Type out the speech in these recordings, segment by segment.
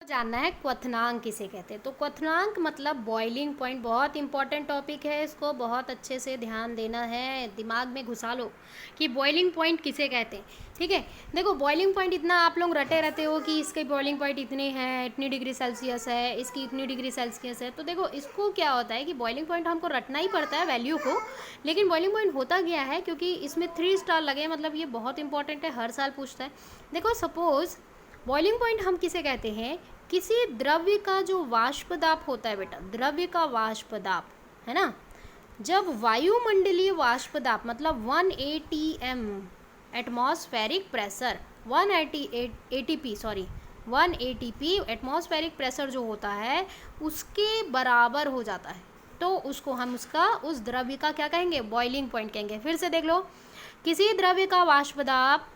जानना है क्वथनांक किसे कहते हैं। तो क्वथनांक मतलब बॉइलिंग पॉइंट, बहुत इंपॉर्टेंट टॉपिक है, इसको बहुत अच्छे से ध्यान देना है, दिमाग में घुसा लो कि बॉइलिंग पॉइंट किसे कहते हैं। ठीक है, देखो बॉइलिंग पॉइंट इतना आप लोग रटे रहते हो कि इसके बॉइलिंग पॉइंट इतने हैं, इतनी डिग्री सेल्सियस है, इसकी इतनी डिग्री सेल्सियस है। तो देखो इसको क्या होता है कि बॉइलिंग पॉइंट हमको रटना ही पड़ता है वैल्यू को, लेकिन बॉइलिंग पॉइंट होता क्या है, क्योंकि इसमें 3 स्टार लगे, मतलब ये बहुत इंपॉर्टेंट है, हर साल पूछता है। देखो सपोज बॉइलिंग पॉइंट हम किसे कहते हैं, किसी द्रव्य का जो वाष्प दाब होता है बेटा, द्रव्य का वाष्प दाब है ना, जब वायुमंडलीय वाष्प दाब मतलब 1 atm atmospheric pressure 1 ATP atmospheric pressure जो होता है उसके बराबर हो जाता है, तो उसको हम उस द्रव्य का क्या कहेंगे, बॉइलिंग पॉइंट कहेंगे। फिर से देख लो, किसी द्रव्य का वाष्प दाब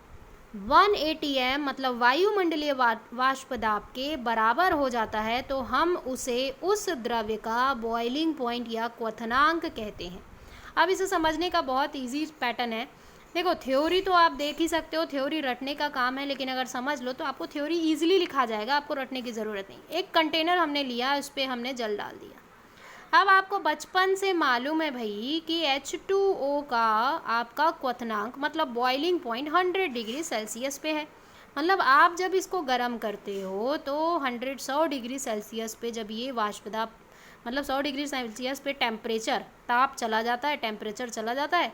1 atm मतलब वायुमंडलीय वाष्प दाब के बराबर हो जाता है, तो हम उसे उस द्रव्य का बॉइलिंग पॉइंट या क्वथनांक कहते हैं। अब इसे समझने का बहुत इजी पैटर्न है। देखो थ्योरी तो आप देख ही सकते हो, थ्योरी रटने का काम है, लेकिन अगर समझ लो तो आपको थ्योरी इजीली लिखा जाएगा, आपको रटने की ज़रूरत नहीं। एक कंटेनर हमने लिया, उस पर हमने जल डाल दिया। अब आपको बचपन से मालूम है भाई कि H2O का आपका क्वथनांक मतलब बॉइलिंग पॉइंट 100 डिग्री सेल्सियस पे है। मतलब आप जब इसको गर्म करते हो तो 100 डिग्री सेल्सियस पे जब ये वाष्पदाब मतलब 100 डिग्री सेल्सियस पे टेम्परेचर ताप चला जाता है, टेम्परेचर चला जाता है,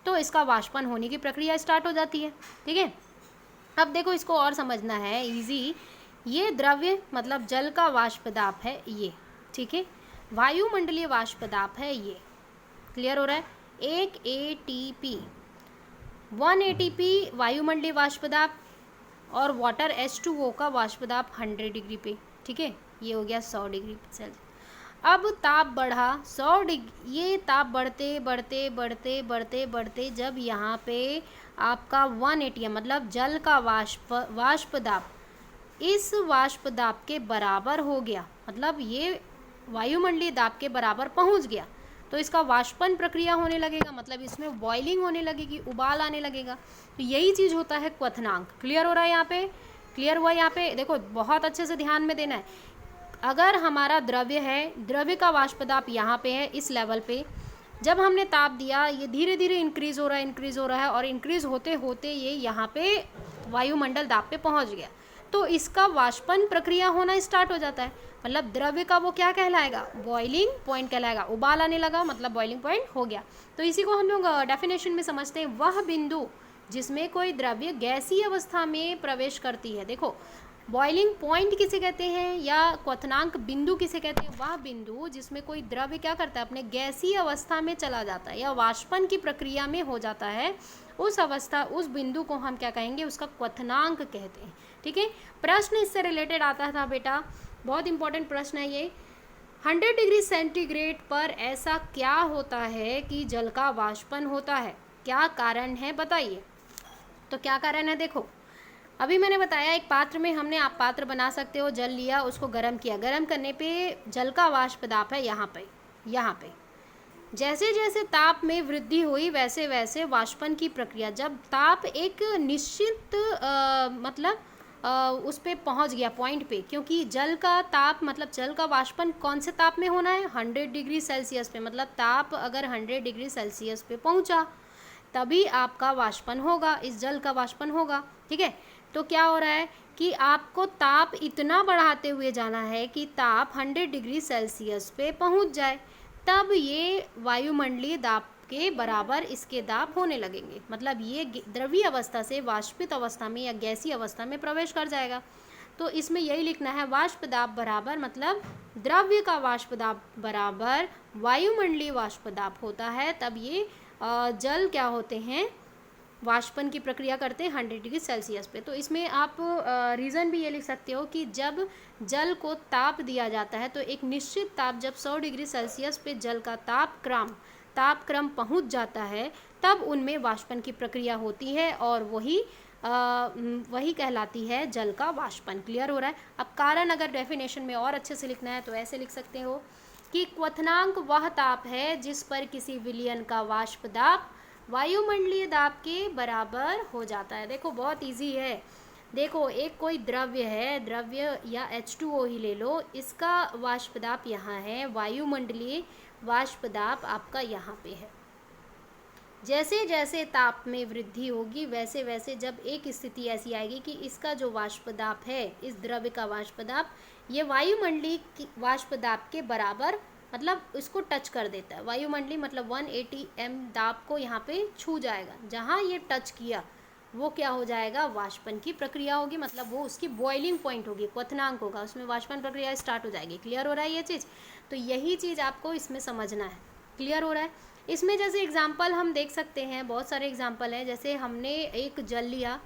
तो इसका वाष्पन होने की प्रक्रिया स्टार्ट हो जाती है। ठीक है, अब देखो इसको और समझना है इजी। ये द्रव्य मतलब जल का वाष्पदाब है ये, ठीक है, वायुमंडलीय वाष्पदाब है ये, क्लियर हो रहा है। 1 ATP वायुमंडलीय वाष्पदाब और वाटर H2O का वाष्पदाब 100 डिग्री पे, ठीक है, ये हो गया 100 डिग्री सेल्सियस। अब ताप बढ़ा 100 डिग्री, ये ताप बढ़ते बढ़ते बढ़ते बढ़ते बढ़ते जब यहाँ पे आपका 1 atm मतलब जल का वाष्पदाब इस वाष्पदाब के बराबर हो गया, मतलब ये वायुमंडलीय दाब के बराबर पहुंच गया, तो इसका वाष्पन प्रक्रिया होने लगेगा, मतलब इसमें बॉइलिंग होने लगेगी, उबाल आने लगेगा। तो यही चीज़ होता है क्वथनांक। क्लियर हो रहा है यहाँ पे, क्लियर हुआ यहाँ पे। देखो बहुत अच्छे से ध्यान में देना है। अगर हमारा द्रव्य है, द्रव्य का वाष्पदाब यहाँ पे है इस लेवल पे, जब हमने ताप दिया ये धीरे धीरे इंक्रीज हो रहा है और इंक्रीज होते होते ये यहाँ पे वायुमंडल दाब पे पहुँच गया, तो इसका वाष्पन प्रक्रिया होना स्टार्ट हो जाता है, मतलब द्रव्य का वो क्या कहलाएगा, बॉइलिंग पॉइंट कहलाएगा। उबाल आने लगा मतलब बॉइलिंग पॉइंट हो गया। तो इसी को हम लोग डेफिनेशन में समझते हैं, वह बिंदु जिसमें कोई द्रव्य गैसीय अवस्था में प्रवेश करती है। देखो बॉइलिंग पॉइंट किसे कहते हैं या क्वथनांक बिंदु किसे कहते हैं, वह बिंदु जिसमें कोई द्रव्य क्या करता है, अपने गैसीय अवस्था में चला जाता है या वाष्पन की प्रक्रिया में हो जाता है, उस अवस्था उस बिंदु को हम क्या कहेंगे, उसका क्वथनांक कहते हैं। ठीक है, प्रश्न इससे रिलेटेड आता था बेटा, बहुत इंपॉर्टेंट प्रश्न है ये। 100 डिग्री सेंटीग्रेड पर ऐसा क्या होता है कि जल का वाष्पन होता है, क्या कारण है बताइए। तो क्या कारण है, देखो अभी मैंने बताया एक पात्र में हमने, आप पात्र बना सकते हो, जल लिया उसको गर्म किया, गर्म करने पे जल का वाष्पदाब है यहाँ पे जैसे जैसे ताप में वृद्धि हुई वैसे वैसे वाष्पन की प्रक्रिया, जब ताप एक निश्चित उस पे पहुँच गया पॉइंट पे, क्योंकि जल का ताप मतलब जल का वाष्पन कौन से ताप में होना है, 100 डिग्री सेल्सियस पे, मतलब ताप अगर 100 डिग्री सेल्सियस पे पहुँचा तभी आपका वाष्पन होगा, इस जल का वाष्पन होगा। ठीक है, तो क्या हो रहा है कि आपको ताप इतना बढ़ाते हुए जाना है कि ताप 100 डिग्री सेल्सियस पे पहुंच जाए, तब ये वायुमंडलीय दाब के बराबर इसके दाब होने लगेंगे, मतलब ये द्रवीय अवस्था से वाष्पित अवस्था में या गैसीय अवस्था में प्रवेश कर जाएगा। तो इसमें यही लिखना है, वाष्प दाब बराबर मतलब द्रव्य का वाष्प दाब बराबर वायुमंडलीय वाष्प दाब होता है, तब ये जल क्या होते हैं, वाष्पन की प्रक्रिया करते हैं 100 डिग्री सेल्सियस पे। तो इसमें आप रीज़न भी ये लिख सकते हो कि जब जल को ताप दिया जाता है तो एक निश्चित ताप, जब 100 डिग्री सेल्सियस पे जल का तापक्रम पहुंच जाता है, तब उनमें वाष्पन की प्रक्रिया होती है और वही कहलाती है जल का वाष्पन। क्लियर हो रहा है। अब कारण अगर डेफिनेशन में और अच्छे से लिखना है तो ऐसे लिख सकते हो कि क्वथनांक वह ताप है जिस पर किसी विलयन का वाष्प दाब वायुमंडलीय दाब के बराबर हो जाता है। देखो बहुत इजी है, देखो एक कोई द्रव्य है, द्रव्य या H2O ही ले लो, इसका वाष्प दाब यहाँ है, वायुमंडलीय वाष्प दाब आपका यहाँ पे है। जैसे जैसे ताप में वृद्धि होगी वैसे वैसे जब एक स्थिति ऐसी आएगी कि इसका जो वाष्प दाब है, इस द्रव्य का वाष्प दाब, ये वायुमंडलीय वाष्प दाब के बराबर, मतलब इसको टच कर देता है। वायुमंडलीय मतलब 180 m दाब को यहाँ पे छू जाएगा। जहाँ ये टच किया वो क्या हो जाएगा, वाष्पन की प्रक्रिया होगी, मतलब वो उसकी बॉइलिंग पॉइंट होगी, क्वथनांक होगा, उसमें वाष्पन प्रक्रिया स्टार्ट हो जाएगी। क्लियर हो रहा है ये चीज़? तो यही चीज़ आपको इसमें समझना है। क्लियर हो रहा है? इसमें जैसे एग्जाम्पल हम देख सकते हैं, बहुत सारे एग्जाम्पल हैं। जैसे हमने एक जल लिया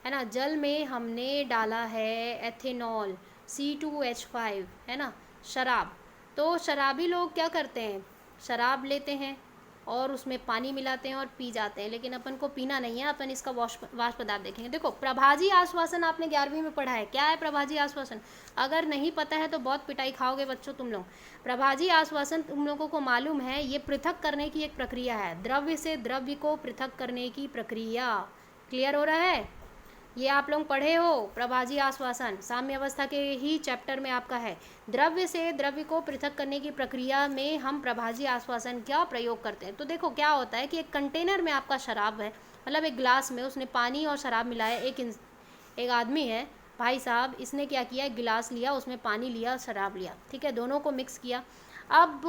है ना, जल में हमने डाला है एथेनॉल C2H5 है ना, शराब। तो शराबी लोग क्या करते हैं, शराब लेते हैं और उसमें पानी मिलाते हैं और पी जाते हैं, लेकिन अपन को पीना नहीं है, अपन इसका वाष्प पदार्थ देखेंगे। देखो प्रभाजी आश्वासन आपने 11वीं में पढ़ा है, क्या है प्रभाजी आश्वासन? अगर नहीं पता है तो बहुत पिटाई खाओगे बच्चों तुम लोग। प्रभाजी आश्वासन तुम लोगों को मालूम है, ये पृथक करने की एक प्रक्रिया है, द्रव्य से द्रव्य को पृथक करने की प्रक्रिया। क्लियर हो रहा है? ये आप लोग पढ़े हो, प्रभाजी आश्वासन साम्य अवस्था के ही चैप्टर में आपका है। द्रव्य से द्रव्य को पृथक करने की प्रक्रिया में हम प्रभाजी आश्वासन का प्रयोग करते हैं। तो देखो क्या होता है कि एक कंटेनर में आपका शराब है, मतलब एक ग्लास में उसने पानी और शराब मिलाया। एक आदमी है भाई साहब, इसने क्या किया, एक गिलास लिया, उसमें पानी लिया, शराब लिया, ठीक है, दोनों को मिक्स किया। अब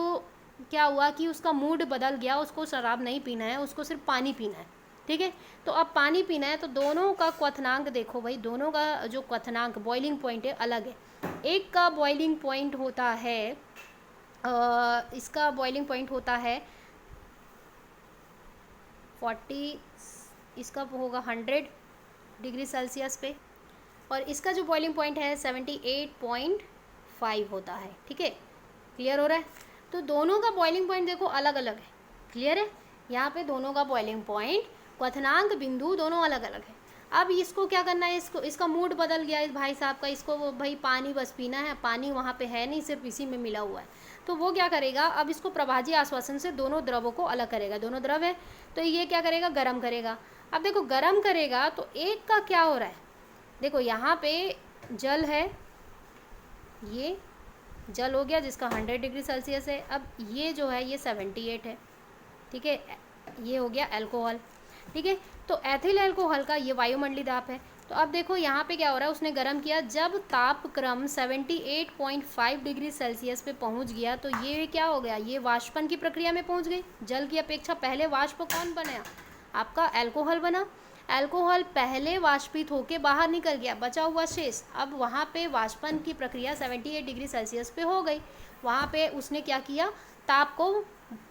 क्या हुआ कि उसका मूड बदल गया, उसको शराब नहीं पीना है, उसको सिर्फ पानी पीना है। ठीक है, तो अब पानी पीना है, तो दोनों का क्वथनांक देखो भाई, दोनों का जो क्वथनांक बॉइलिंग पॉइंट है अलग है। एक का बॉइलिंग पॉइंट होता है इसका बॉइलिंग पॉइंट होता है 40, इसका होगा 100 डिग्री सेल्सियस पे, और इसका जो बॉइलिंग पॉइंट है 78.5 होता है। ठीक है, क्लियर हो रहा है? तो दोनों का बॉइलिंग पॉइंट देखो अलग अलग है। क्लियर है? यहाँ पे दोनों का बॉइलिंग पॉइंट, क्वथनांक बिंदु दोनों अलग अलग है। अब इसको क्या करना है, इसका मूड बदल गया इस भाई साहब का, इसको वो भाई पानी बस पीना है, पानी वहाँ पे है नहीं, सिर्फ इसी में मिला हुआ है। तो वो क्या करेगा, अब इसको प्रभाजी आश्वासन से दोनों द्रवों को अलग करेगा, दोनों द्रव है, तो ये क्या करेगा, गर्म करेगा। अब देखो गर्म करेगा तो एक का क्या हो रहा है, देखो यहाँ पे जल है, ये जल हो गया जिसका 100 डिग्री सेल्सियस है। अब ये जो है ये 78 है। ठीक है, ये हो गया अल्कोहल। ठीक है, तो एथिल अल्कोहल का ये वायुमंडलीय दाब है। तो अब देखो यहाँ पे क्या हो रहा है, उसने गर्म किया, जब तापक्रम 78.5 डिग्री सेल्सियस पे पहुँच गया तो ये क्या हो गया, ये वाष्पन की प्रक्रिया में पहुँच गई। जल की अपेक्षा पहले वाष्प कौन बना, आपका अल्कोहल बना। अल्कोहल पहले वाष्पित होके बाहर निकल गया, बचा हुआ शेष, अब वहाँ पे वाष्पन की प्रक्रिया 78 डिग्री सेल्सियस पे हो गई। वहाँ पे उसने क्या किया, ताप को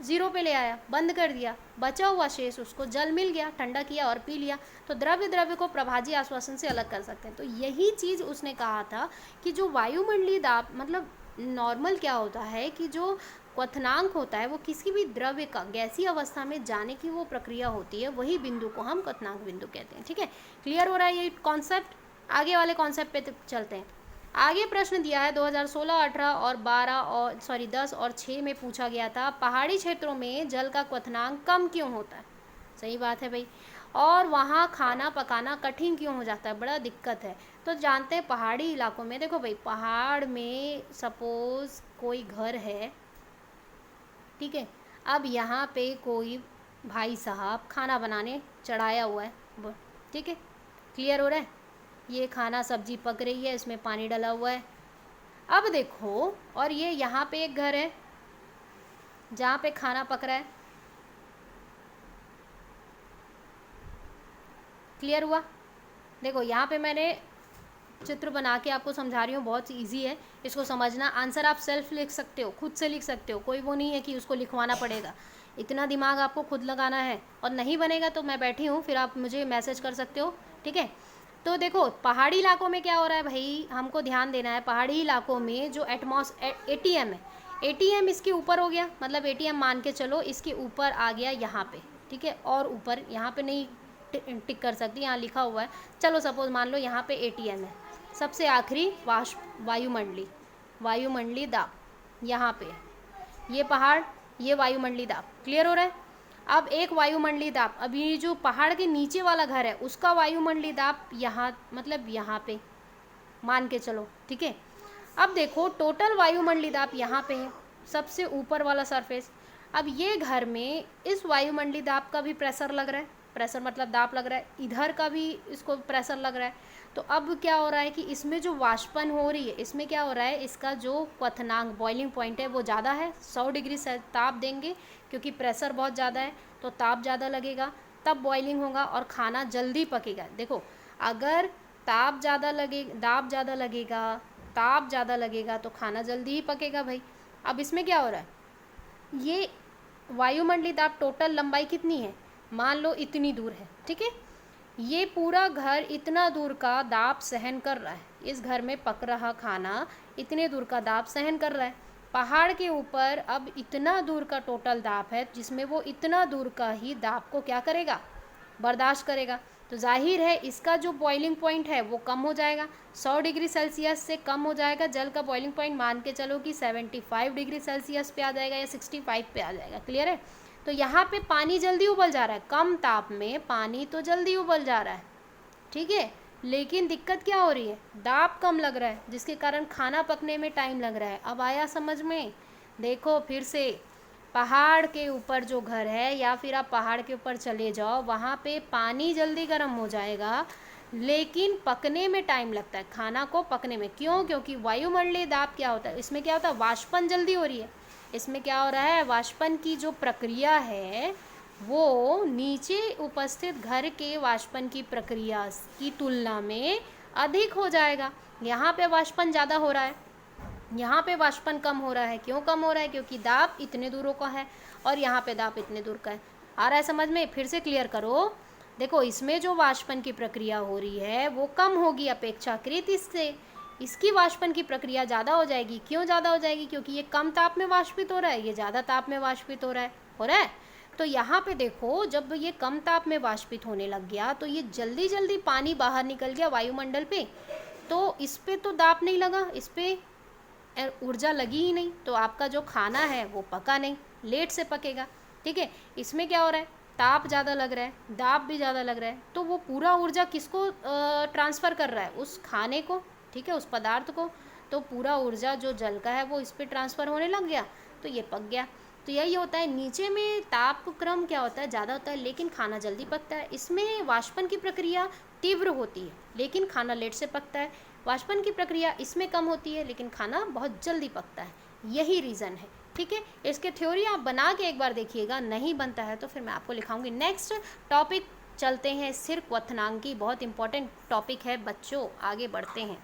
0 पे ले आया, बंद कर दिया, बचा हुआ शेष उसको जल मिल गया, ठंडा किया और पी लिया। तो द्रव्य द्रव्य को प्रभाजी आश्वासन से अलग कर सकते हैं। तो यही चीज़ उसने कहा था कि जो वायुमंडलीय दाब, मतलब नॉर्मल क्या होता है कि जो क्वथनांक होता है वो किसी भी द्रव्य का गैसीय अवस्था में जाने की वो प्रक्रिया होती है, वही बिंदु को हम क्वथनांक बिंदु कहते हैं। ठीक है, क्लियर हो रहा है ये कॉन्सेप्ट? आगे वाले कॉन्सेप्ट पे चलते हैं। आगे प्रश्न दिया है 2016, 18 और 10 और 6 में पूछा गया था, पहाड़ी क्षेत्रों में जल का क्वथनांक कम क्यों होता है? सही बात है भाई। और वहाँ खाना पकाना कठिन क्यों हो जाता है, बड़ा दिक्कत है। तो जानते हैं पहाड़ी इलाकों में, देखो भाई पहाड़ में सपोज कोई घर है, ठीक है, अब यहाँ पे कोई भाई साहब खाना बनाने चढ़ाया हुआ है, ठीक है, क्लियर हो रहा है? ये खाना सब्जी पक रही है, इसमें पानी डला हुआ है। अब देखो, और ये यहाँ पे एक घर है जहाँ पे खाना पक रहा है। क्लियर हुआ? देखो यहाँ पे मैंने चित्र बना के आपको समझा रही हूँ, बहुत इजी है इसको समझना। आंसर आप सेल्फ लिख सकते हो, खुद से लिख सकते हो, कोई वो नहीं है कि उसको लिखवाना पड़ेगा, इतना दिमाग आपको खुद लगाना है। और नहीं बनेगा तो मैं बैठी हूँ, फिर आप मुझे मैसेज कर सकते हो। ठीक है, तो देखो पहाड़ी इलाकों में क्या हो रहा है भाई, हमको ध्यान देना है। पहाड़ी इलाकों में जो ATM है, ATM इसके ऊपर हो गया, मतलब ATM मान के चलो इसके ऊपर आ गया यहाँ पे, ठीक है, और ऊपर यहाँ पे नहीं टिक कर सकती, यहाँ लिखा हुआ है, चलो सपोज मान लो यहाँ पे ATM है, सबसे आखिरी वायुमंडलीय दाब यहाँ पे, ये पहाड़, ये वायुमंडलीय दाब। क्लियर हो रहा है? अब एक वायुमंडलीय दाब, अभी जो पहाड़ के नीचे वाला घर है उसका वायुमंडलीय दाब यहाँ, मतलब यहाँ पे मान के चलो, ठीक है। अब देखो टोटल वायुमंडलीय दाब यहाँ पे है, सबसे ऊपर वाला सरफेस। अब ये घर में इस वायुमंडलीय दाब का भी प्रेशर लग रहा है, प्रेशर मतलब दाब लग रहा है, इधर का भी इसको प्रेशर लग रहा है। तो अब क्या हो रहा है कि इसमें जो वाष्पन हो रही है, इसमें क्या हो रहा है, इसका जो क्वथनांक बॉइलिंग पॉइंट है वो ज़्यादा है। 100 डिग्री से ताप देंगे क्योंकि प्रेशर बहुत ज़्यादा है, तो ताप ज़्यादा लगेगा, तब बॉइलिंग होगा और खाना जल्दी पकेगा। देखो अगर ताप ज़्यादा लगे, दाब ज़्यादा लगेगा, ताप ज़्यादा लगेगा तो खाना जल्दी ही पकेगा भाई। अब इसमें क्या हो रहा है, ये वायुमंडलीय दाब टोटल लंबाई कितनी है, मान लो इतनी दूर है, ठीक है। ये पूरा घर इतना दूर का दाब सहन कर रहा है, इस घर में पक रहा खाना इतने दूर का दाब सहन कर रहा है। पहाड़ के ऊपर अब इतना दूर का टोटल दाब है जिसमें वो इतना दूर का ही दाब को क्या करेगा, बर्दाश्त करेगा। तो जाहिर है इसका जो बॉइलिंग पॉइंट है वो कम हो जाएगा, 100 डिग्री सेल्सियस से कम हो जाएगा। जल का बॉइलिंग पॉइंट मान के चलो कि 75 डिग्री सेल्सियस पे आ जाएगा या 65 पे आ जाएगा। क्लियर है। तो यहाँ पे पानी जल्दी उबल जा रहा है, कम ताप में पानी तो जल्दी उबल जा रहा है, ठीक है। लेकिन दिक्कत क्या हो रही है, दाब कम लग रहा है जिसके कारण खाना पकने में टाइम लग रहा है। अब आया समझ में। देखो फिर से, पहाड़ के ऊपर जो घर है या फिर आप पहाड़ के ऊपर चले जाओ, वहाँ पे पानी जल्दी गर्म हो जाएगा लेकिन पकने में टाइम लगता है, खाना को पकने में। क्यों? क्योंकि वायुमंडलीय दाब क्या होता है, इसमें क्या होता है, वाष्पन जल्दी हो रही है। इसमें क्या हो रहा है, वाष्पन की जो प्रक्रिया है वो नीचे उपस्थित घर के वाष्पन की प्रक्रिया की तुलना में अधिक हो जाएगा। यहाँ पे वाष्पन ज़्यादा हो रहा है, यहाँ पे वाष्पन कम हो रहा है। क्यों कम हो रहा है? क्योंकि दाब इतने दूरों का है और यहाँ पे दाब इतने दूर का है। आ रहा है समझ में? फिर से क्लियर करो। देखो इसमें जो वाष्पन की प्रक्रिया हो रही है वो कम होगी अपेक्षाकृत इससे, इसकी वाष्पन की प्रक्रिया ज़्यादा हो जाएगी। क्यों ज़्यादा हो जाएगी? क्योंकि ये कम ताप में वाष्पित हो रहा है, ये ज़्यादा ताप में वाष्पित हो रहा है। तो यहाँ पे देखो जब ये कम ताप में वाष्पित होने लग गया तो ये जल्दी जल्दी पानी बाहर निकल गया वायुमंडल पे, तो इस पे तो दाब नहीं लगा, इस पे ऊर्जा लगी ही नहीं, तो आपका जो खाना है वो पका नहीं, लेट से पकेगा, ठीक है। इसमें क्या हो रहा है, ताप ज़्यादा लग रहा है, दाब भी ज़्यादा लग रहा है, तो वो पूरा ऊर्जा किसको ट्रांसफ़र कर रहा है, उस खाने को, ठीक है, उस पदार्थ को। तो पूरा ऊर्जा जो जल का है वो इस पर ट्रांसफ़र होने लग गया, तो ये पक गया। तो यही होता है, नीचे में ताप क्रम क्या होता है, ज़्यादा होता है लेकिन खाना जल्दी पकता है। इसमें वाष्पन की प्रक्रिया तीव्र होती है लेकिन खाना लेट से पकता है। वाष्पन की प्रक्रिया इसमें कम होती है लेकिन खाना बहुत जल्दी पकता है। यही रीज़न है, ठीक है। इसके थ्योरी आप बना के एक बार देखिएगा, नहीं बनता है तो फिर मैं आपको लिखाऊंगी। नेक्स्ट टॉपिक चलते हैं, स्थिर क्वथनांक की, बहुत इंपॉर्टेंट टॉपिक है बच्चों, आगे बढ़ते हैं।